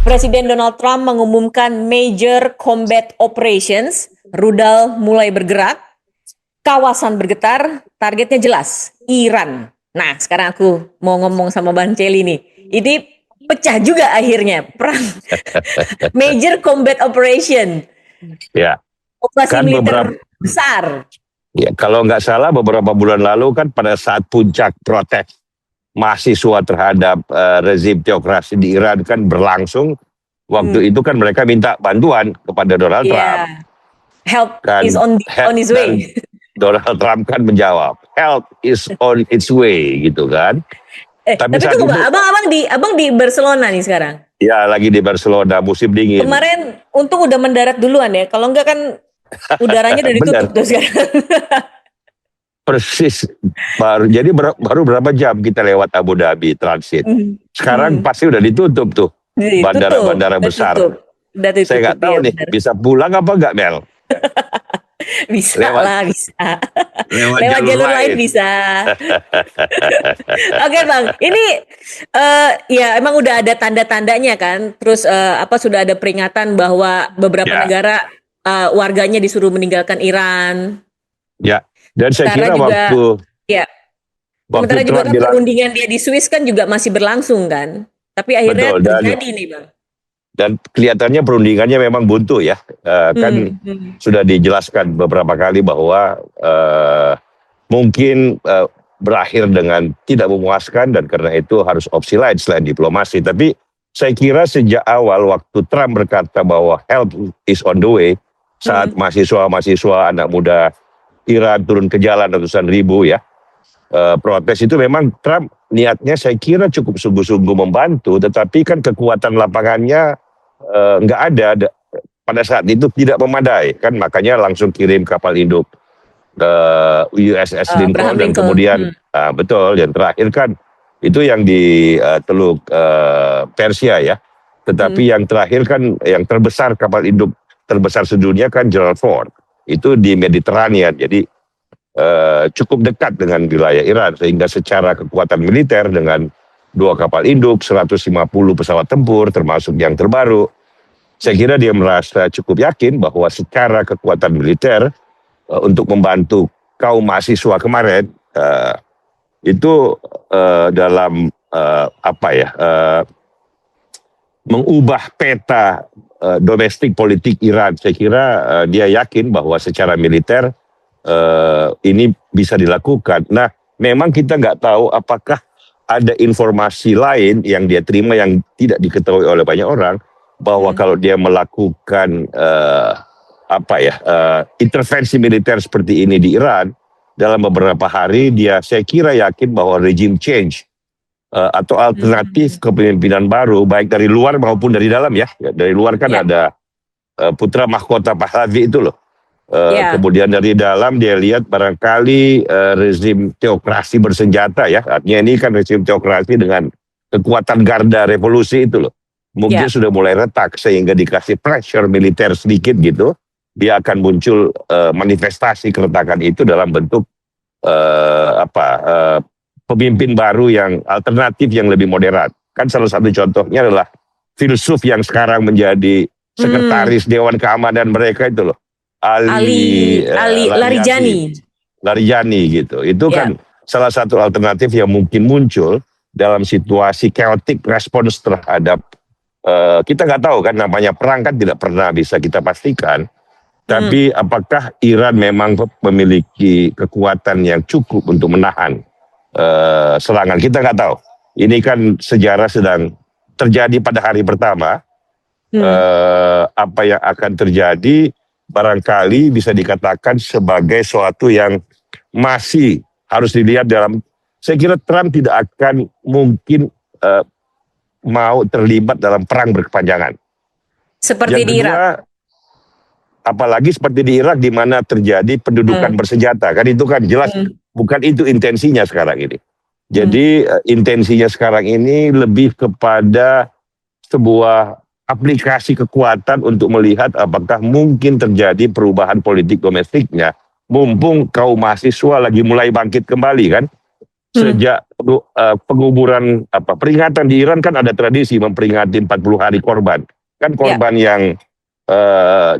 Presiden Donald Trump mengumumkan Major Combat Operations, rudal mulai bergerak, kawasan bergetar, targetnya jelas, Iran. Nah, sekarang aku mau ngomong sama Bang Celi nih. Ini pecah juga akhirnya perang Major Combat Operation. Ya. Operasi kan militer besar. Ya, kalau nggak salah beberapa bulan lalu kan pada saat puncak protes mahasiswa terhadap rezim teokrasi di Iran kan berlangsung. Waktu itu kan mereka minta bantuan kepada Donald Trump. Help kan, is on his way. Donald Trump kan menjawab, help is on its way, gitu kan. Tapi tunggu, abang di Barcelona nih sekarang. Ya, lagi di Barcelona, musim dingin. Kemarin untung udah mendarat duluan ya. Kalau enggak kan udaranya udah ditutup tuh sekarang. Persis, baru berapa jam kita lewat Abu Dhabi transit. Sekarang pasti udah ditutup tuh bandara-bandara besar. Saya nggak tahu nih, bisa pulang apa nggak, Mel? Bisa. Lewat jalur lain bisa. Oke Bang, ini ya emang udah ada tanda-tandanya kan. Terus sudah ada peringatan bahwa beberapa negara warganya disuruh meninggalkan Iran. Ya. Dan saya kira sementara juga kan perundingan dia di Swiss kan juga masih berlangsung kan. Tapi akhirnya terjadi nih Bang. Dan kelihatannya perundingannya memang buntu ya. Sudah dijelaskan beberapa kali bahwa mungkin berakhir dengan tidak memuaskan dan karena itu harus opsi lain selain diplomasi. Tapi saya kira sejak awal waktu Trump berkata bahwa help is on the way, saat mahasiswa anak muda Iran turun ke jalan ratusan ribu ya, protes itu memang Trump niatnya saya kira cukup sungguh-sungguh membantu, tetapi kan kekuatan lapangannya nggak ada pada saat itu, tidak memadai kan, makanya langsung kirim kapal induk ke USS Lincoln dan kemudian betul, dan terakhir kan itu yang di Teluk Persia ya, tetapi yang terakhir kan yang terbesar, kapal induk terbesar sedunia kan Gerald Ford, itu di Mediterania, jadi cukup dekat dengan wilayah Iran, sehingga secara kekuatan militer dengan 2 kapal induk, 150 pesawat tempur termasuk yang terbaru, saya kira dia merasa cukup yakin bahwa secara kekuatan militer untuk membantu kaum mahasiswa kemarin itu dalam mengubah peta domestik politik Iran. Saya kira dia yakin bahwa secara militer ini bisa dilakukan. Nah, memang kita nggak tahu apakah ada informasi lain yang dia terima yang tidak diketahui oleh banyak orang, bahwa kalau dia melakukan intervensi militer seperti ini di Iran dalam beberapa hari, saya kira yakin bahwa regime change atau alternatif kepemimpinan baru baik dari luar maupun dari dalam ya. Dari luar kan ada putra mahkota Pahlavi itu loh. Kemudian dari dalam dia lihat barangkali rezim teokrasi bersenjata ya. Artinya ini kan rezim teokrasi dengan kekuatan garda revolusi itu loh. Mungkin sudah mulai retak, sehingga dikasih pressure militer sedikit gitu, dia akan muncul manifestasi keretakan itu dalam bentuk pemimpin baru yang alternatif, yang lebih moderat. Kan salah satu contohnya adalah filsuf yang sekarang menjadi sekretaris Dewan Keamanan mereka itu loh, Ali Larijani gitu. Itu kan salah satu alternatif yang mungkin muncul dalam situasi chaotic response terhadap kita nggak tahu kan, namanya perang kan tidak pernah bisa kita pastikan. Tapi apakah Iran memang memiliki kekuatan yang cukup untuk menahan serangan? Kita nggak tahu. Ini kan sejarah sedang terjadi pada hari pertama. Apa yang akan terjadi barangkali bisa dikatakan sebagai suatu yang masih harus dilihat dalam. Saya kira Trump tidak akan mungkin mau terlibat dalam perang berkepanjangan. Seperti di Irak. Apalagi seperti di Irak di mana terjadi pendudukan bersenjata. Kan itu kan jelas bukan itu intensinya sekarang ini. Jadi intensinya sekarang ini lebih kepada sebuah aplikasi kekuatan untuk melihat apakah mungkin terjadi perubahan politik domestiknya. Mumpung kaum mahasiswa lagi mulai bangkit kembali kan. Sejak penguburan peringatan di Iran kan ada tradisi memperingati 40 hari korban. Kan korban yang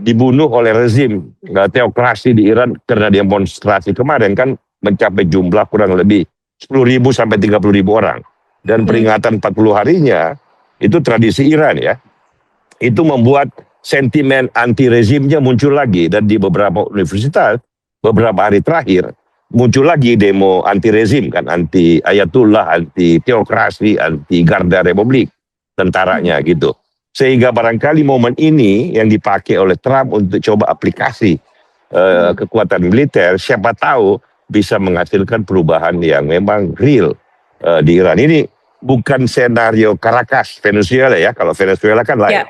dibunuh oleh rezim teokrasi di Iran karena demonstrasi kemarin kan mencapai jumlah kurang lebih 10.000 sampai 30.000 orang. Dan peringatan 40 harinya itu tradisi Iran ya. Itu membuat sentimen anti rezimnya muncul lagi, dan di beberapa universitas beberapa hari terakhir muncul lagi demo anti rezim kan, anti ayatullah, anti teokrasi, anti garda republik tentaranya gitu. Sehingga barangkali momen ini yang dipakai oleh Trump untuk coba aplikasi kekuatan militer, siapa tahu bisa menghasilkan perubahan yang memang real di Iran. Ini bukan senario Caracas Venezuela ya, kalau Venezuela kan lain.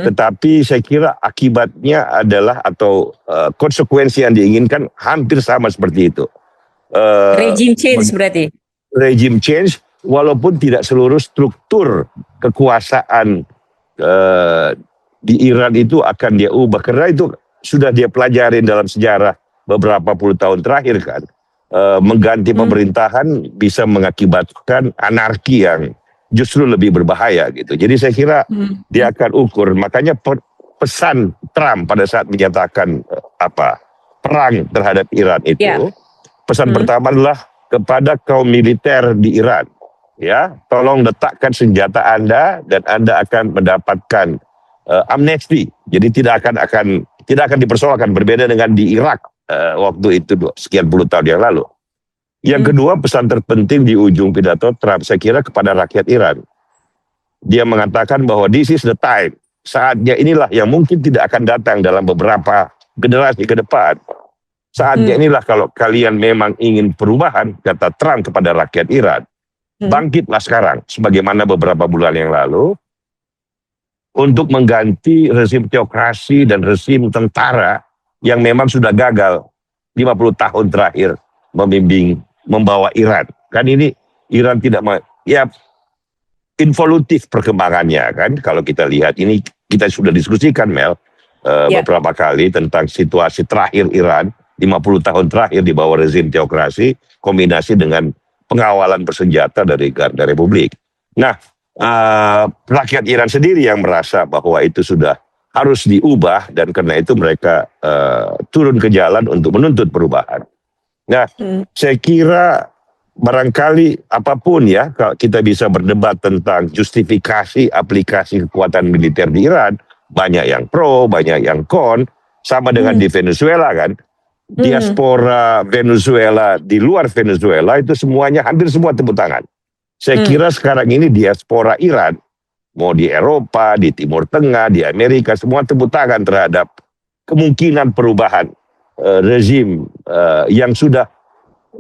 Tetapi saya kira akibatnya adalah atau konsekuensi yang diinginkan hampir sama seperti itu. Regime change berarti. Regime change, walaupun tidak seluruh struktur kekuasaan di Iran itu akan dia ubah, karena itu sudah dia pelajarin dalam sejarah beberapa puluh tahun terakhir kan. Mengganti pemerintahan bisa mengakibatkan anarki yang justru lebih berbahaya gitu. Jadi saya kira dia akan ukur. Makanya pesan Trump pada saat menyatakan perang terhadap Iran itu, pesan pertama adalah kepada kaum militer di Iran, ya, tolong letakkan senjata Anda dan Anda akan mendapatkan amnesti. Jadi tidak akan dipersoalkan, berbeda dengan di Irak waktu itu sekian puluh tahun yang lalu. Yang kedua, pesan terpenting di ujung pidato Trump saya kira kepada rakyat Iran. Dia mengatakan bahwa this is the time. Saatnya inilah yang mungkin tidak akan datang dalam beberapa generasi ke depan. Saatnya inilah kalau kalian memang ingin perubahan, kata Trump kepada rakyat Iran, bangkitlah sekarang sebagaimana beberapa bulan yang lalu untuk mengganti rezim teokrasi dan rezim tentara yang memang sudah gagal 50 tahun terakhir membawa Iran. Kan ini Iran tidak involutif perkembangannya kan. Kalau kita lihat ini, kita sudah diskusikan Mel beberapa kali tentang situasi terakhir Iran 50 tahun terakhir di bawah rezim teokrasi kombinasi dengan pengawalan bersenjata dari Garda Republik. Nah, rakyat Iran sendiri yang merasa bahwa itu sudah harus diubah, dan karena itu mereka turun ke jalan untuk menuntut perubahan. Nah, saya kira barangkali apapun ya, kalau kita bisa berdebat tentang justifikasi aplikasi kekuatan militer di Iran, banyak yang pro, banyak yang kon, sama dengan di Venezuela kan. Diaspora Venezuela di luar Venezuela itu semuanya, hampir semua tepuk tangan. Saya kira sekarang ini diaspora Iran, mau di Eropa, di Timur Tengah, di Amerika, semua tepuk tangan terhadap kemungkinan perubahan rezim yang sudah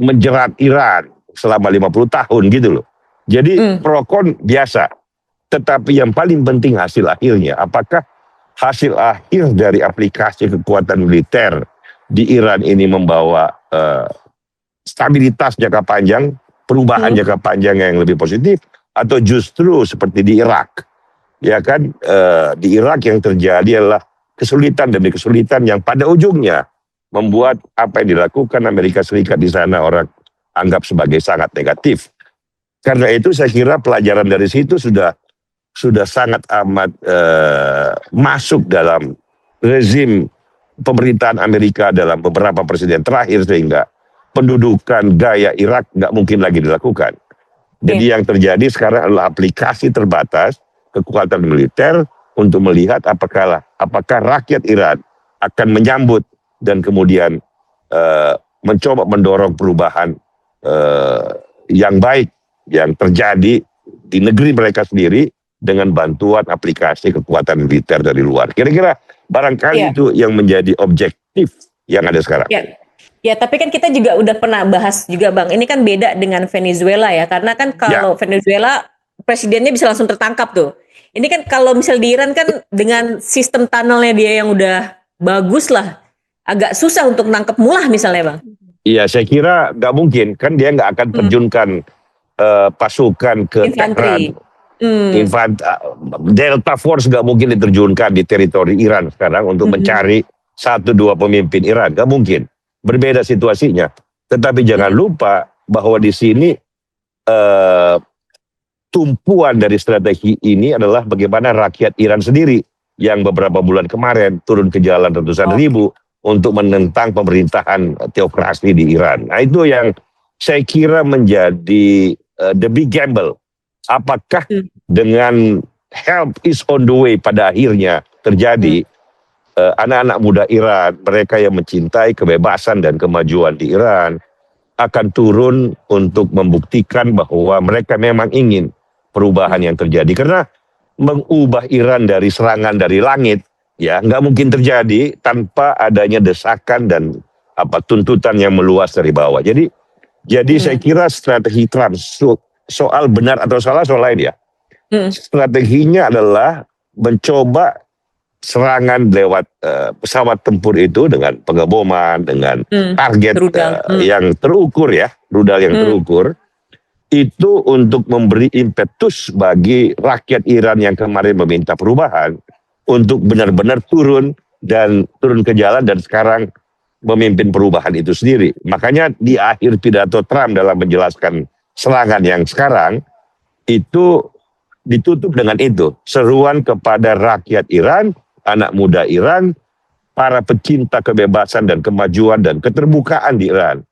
menjerat Iran selama 50 tahun gitu loh. Jadi pro kon biasa. Tetapi yang paling penting hasil akhirnya. Apakah hasil akhir dari aplikasi kekuatan militer di Iran ini membawa stabilitas jangka panjang, perubahan jangka panjang yang lebih positif, atau justru seperti di Irak. Ya kan, di Irak yang terjadi adalah kesulitan demi kesulitan yang pada ujungnya membuat apa yang dilakukan Amerika Serikat di sana orang anggap sebagai sangat negatif. Karena itu saya kira pelajaran dari situ sudah sangat amat masuk dalam rezim pemerintahan Amerika dalam beberapa presiden terakhir, sehingga pendudukan gaya Irak nggak mungkin lagi dilakukan. Jadi yang terjadi sekarang adalah aplikasi terbatas kekuatan militer untuk melihat apakah rakyat Iran akan menyambut dan kemudian mencoba mendorong perubahan yang baik yang terjadi di negeri mereka sendiri dengan bantuan aplikasi kekuatan militer dari luar. Kira-kira barangkali itu yang menjadi objektif yang ada sekarang. Ya, tapi kan kita juga udah pernah bahas juga Bang, ini kan beda dengan Venezuela ya, karena kan kalau Venezuela presidennya bisa langsung tertangkap tuh. Ini kan kalau misal di Iran kan dengan sistem tunnelnya dia yang udah bagus lah, agak susah untuk nangkep mulah misalnya Bang. Iya, saya kira nggak mungkin, kan dia nggak akan terjunkan pasukan ke Tehran. Delta Force nggak mungkin diterjunkan di teritori Iran sekarang untuk mencari 1-2 pemimpin Iran, nggak mungkin. Berbeda situasinya. Tetapi jangan lupa bahwa di sini tumpuan dari strategi ini adalah bagaimana rakyat Iran sendiri yang beberapa bulan kemarin turun ke jalan ratusan ribu untuk menentang pemerintahan teokrasi di Iran. Nah itu yang saya kira menjadi the big gamble. Apakah dengan help is on the way pada akhirnya terjadi, anak-anak muda Iran, mereka yang mencintai kebebasan dan kemajuan di Iran akan turun untuk membuktikan bahwa mereka memang ingin perubahan yang terjadi. Karena mengubah Iran dari serangan dari langit, ya nggak mungkin terjadi tanpa adanya desakan dan tuntutan yang meluas dari bawah. Jadi saya kira strategi Trump soal benar atau salah soal lain ya. Strateginya adalah mencoba serangan lewat pesawat tempur itu dengan pengeboman, dengan target yang terukur ya, rudal yang terukur. Itu untuk memberi impetus bagi rakyat Iran yang kemarin meminta perubahan untuk benar-benar turun ke jalan dan sekarang memimpin perubahan itu sendiri. Makanya di akhir pidato Trump dalam menjelaskan serangan yang sekarang itu ditutup dengan itu, seruan kepada rakyat Iran, anak muda Iran, para pecinta kebebasan dan kemajuan dan keterbukaan di Iran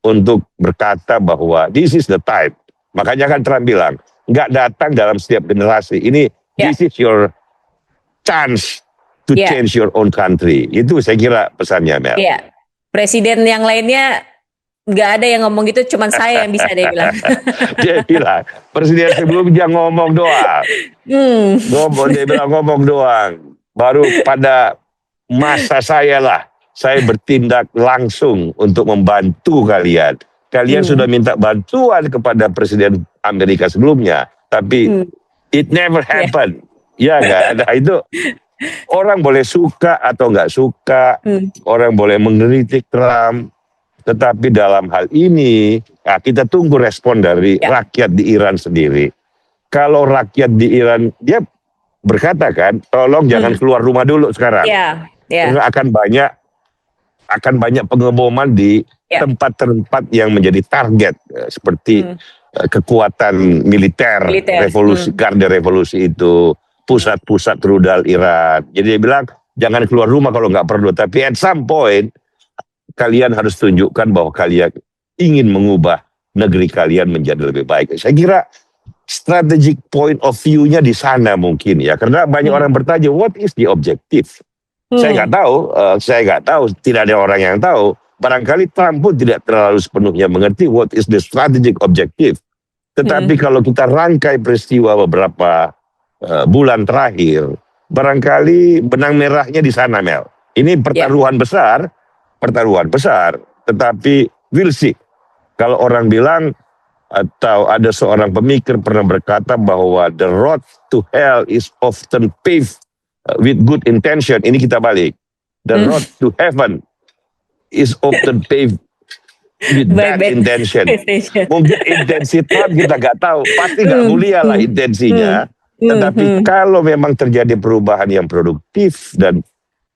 untuk berkata bahwa this is the time. Makanya kan Trump bilang, nggak datang dalam setiap generasi. Ini this is your chance to change your own country. Itu saya kira pesannya, Mel. Iya. Presiden yang lainnya nggak ada yang ngomong gitu, cuman saya yang bisa dia bilang. Dia bilang, presiden sebelumnya ngomong doang. Dia bilang ngomong doang. Baru pada masa saya lah, saya bertindak langsung untuk membantu kalian. Kalian sudah minta bantuan kepada Presiden Amerika sebelumnya, tapi it never happened. Ya kan? Nah, itu orang boleh suka atau nggak suka, orang boleh mengkritik Trump, tetapi dalam hal ini kita tunggu respon dari rakyat di Iran sendiri. Kalau rakyat di Iran, dia berkata kan, tolong jangan keluar rumah dulu sekarang. Karena akan banyak pengeboman di tempat-tempat yang menjadi target seperti kekuatan militer revolusi, garda revolusi itu, pusat-pusat rudal Iran. Jadi dia bilang jangan keluar rumah kalau nggak perlu, tapi at some point kalian harus tunjukkan bahwa kalian ingin mengubah negeri kalian menjadi lebih baik. Saya kira strategic point of view-nya di sana mungkin ya, karena banyak orang bertanya what is the objective. Saya nggak tahu, tidak ada orang yang tahu. Barangkali Trump pun tidak terlalu sepenuhnya mengerti what is the strategic objective. Tetapi kalau kita rangkai peristiwa beberapa bulan terakhir, barangkali benang merahnya di sana, Mel. Ini pertaruhan besar, tetapi we'll see. Kalau orang bilang, atau ada seorang pemikir pernah berkata bahwa the road to hell is often paved with good intention. Ini kita balik. The road to heaven is often paved with bad intention. Mungkin intensitas kita nggak tahu, pasti nggak mulia lah intensinya. Tetapi kalau memang terjadi perubahan yang produktif dan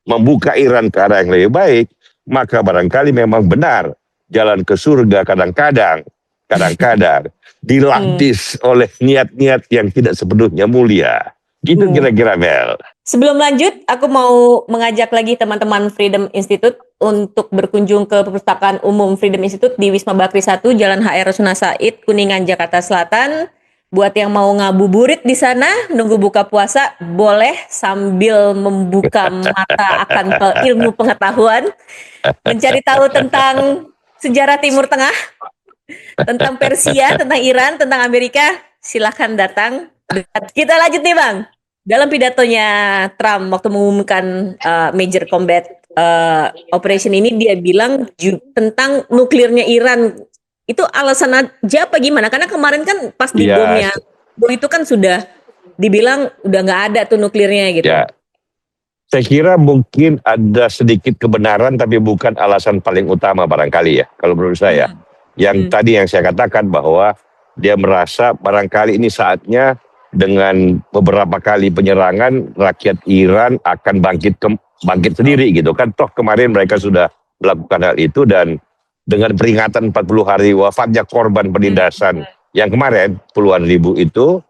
membuka Iran ke arah yang lebih baik, maka barangkali memang benar jalan ke surga kadang-kadang dilapis oleh niat-niat yang tidak sepenuhnya mulia. Gitu kira-kira, Mel. Sebelum lanjut, aku mau mengajak lagi teman-teman Freedom Institute untuk berkunjung ke Perpustakaan Umum Freedom Institute di Wisma Bakri 1, Jalan HR Rasuna Said, Kuningan, Jakarta Selatan. Buat yang mau ngabuburit di sana, nunggu buka puasa, boleh sambil membuka mata akan ilmu pengetahuan, mencari tahu tentang sejarah Timur Tengah, tentang Persia, tentang Iran, tentang Amerika. Silahkan datang. Kita lanjut nih, Bang. Dalam pidatonya Trump waktu mengumumkan Major Combat Operation ini, dia bilang tentang nuklirnya Iran. Itu alasan aja apa gimana? Karena kemarin kan pas di bom itu kan sudah dibilang udah nggak ada tuh nuklirnya gitu. Ya. Saya kira mungkin ada sedikit kebenaran, tapi bukan alasan paling utama barangkali ya. Kalau menurut saya, yang tadi yang saya katakan bahwa dia merasa barangkali ini saatnya dengan beberapa kali penyerangan rakyat Iran akan bangkit sendiri gitu kan. Toh kemarin mereka sudah melakukan hal itu dan dengan peringatan 40 hari wafatnya korban penindasan yang kemarin puluhan ribu itu,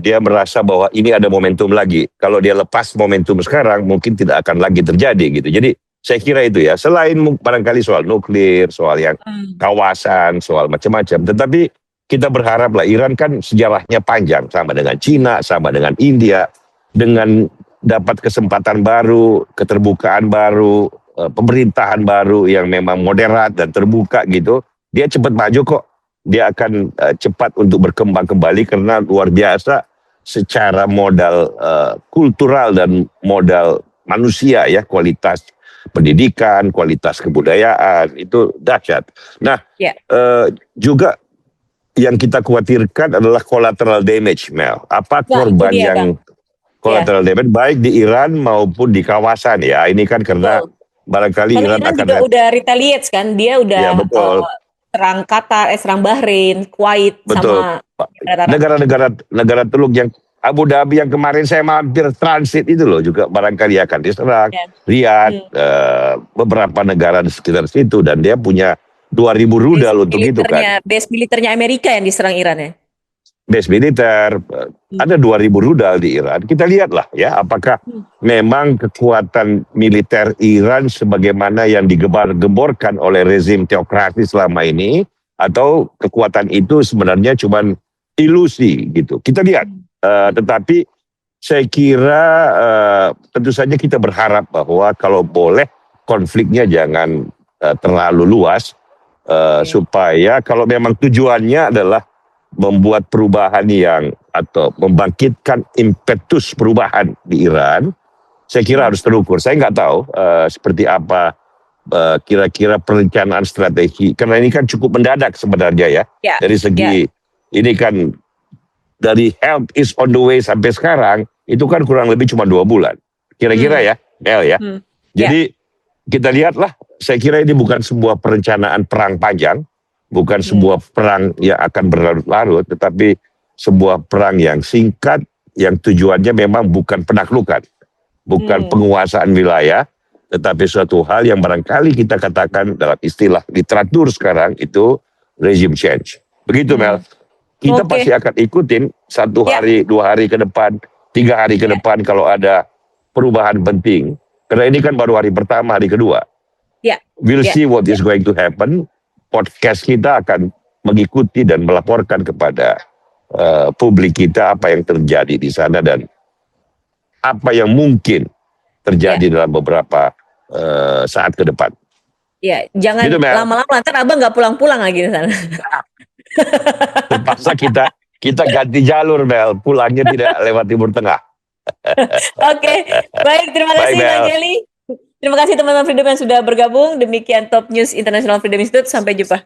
dia merasa bahwa ini ada momentum lagi. Kalau dia lepas momentum sekarang mungkin tidak akan lagi terjadi gitu. Jadi saya kira itu ya, selain barangkali soal nuklir, soal yang kawasan, soal macam-macam, tetapi kita berharap lah, Iran kan sejarahnya panjang, sama dengan Cina, sama dengan India, dengan dapat kesempatan baru, keterbukaan baru, pemerintahan baru yang memang moderat dan terbuka gitu, dia cepat maju kok. Dia akan cepat untuk berkembang kembali karena luar biasa secara modal kultural dan modal manusia ya, kualitas pendidikan, kualitas kebudayaan itu dahsyat. Nah, juga yang kita khawatirkan adalah collateral damage, Mel. Apa korban yang collateral damage baik di Iran maupun di kawasan ya. Ini kan karena barangkali Iran akan juga udah retaliate kan, dia udah serang Qatar, serang Bahrain, Kuwait, sama negara teluk yang Abu Dhabi yang kemarin saya mampir transit itu loh juga barangkali akan diserang, Riyadh, beberapa negara di sekitar situ, dan dia punya 2.000 rudal untuk itu kan. Base militernya Amerika yang diserang Iran ya. Base militer, ada 2.000 rudal di Iran. Kita lihatlah ya, apakah memang kekuatan militer Iran sebagaimana yang digembar-gemborkan oleh rezim teokrasi selama ini, atau kekuatan itu sebenarnya cuma ilusi gitu. Kita lihat, tetapi saya kira tentu saja kita berharap bahwa kalau boleh konfliknya jangan terlalu luas, supaya kalau memang tujuannya adalah membuat perubahan atau membangkitkan impetus perubahan di Iran, saya kira harus terukur. Saya nggak tahu seperti apa kira-kira perencanaan strategi, karena ini kan cukup mendadak sebenarnya ya. Dari segi ini kan dari help is on the way sampai sekarang itu kan kurang lebih cuma 2 bulan kira-kira ya, Mel ya. Jadi kita lihatlah, saya kira ini bukan sebuah perencanaan perang panjang, bukan sebuah perang yang akan berlarut-larut, tetapi sebuah perang yang singkat, yang tujuannya memang bukan penaklukan, bukan penguasaan wilayah, tetapi suatu hal yang barangkali kita katakan dalam istilah literatur sekarang itu regime change. Begitu Mel. Kita pasti akan ikutin 1 hari, 2 hari ke depan, 3 hari ke depan kalau ada perubahan penting. Karena ini kan baru hari pertama, hari kedua. We'll see what is going to happen. Podcast kita akan mengikuti dan melaporkan kepada publik kita apa yang terjadi di sana dan apa yang mungkin terjadi dalam beberapa saat ke depan. Ya, jangan gitu, lama-lama nanti abang nggak pulang-pulang lagi di sana. Terpaksa kita ganti jalur, Mel. Pulangnya tidak lewat Timur Tengah. Oke, baik, terima kasih Bang Jelly. Terima kasih teman-teman Freedom yang sudah bergabung. Demikian Top News International Freedom Institute. Sampai jumpa.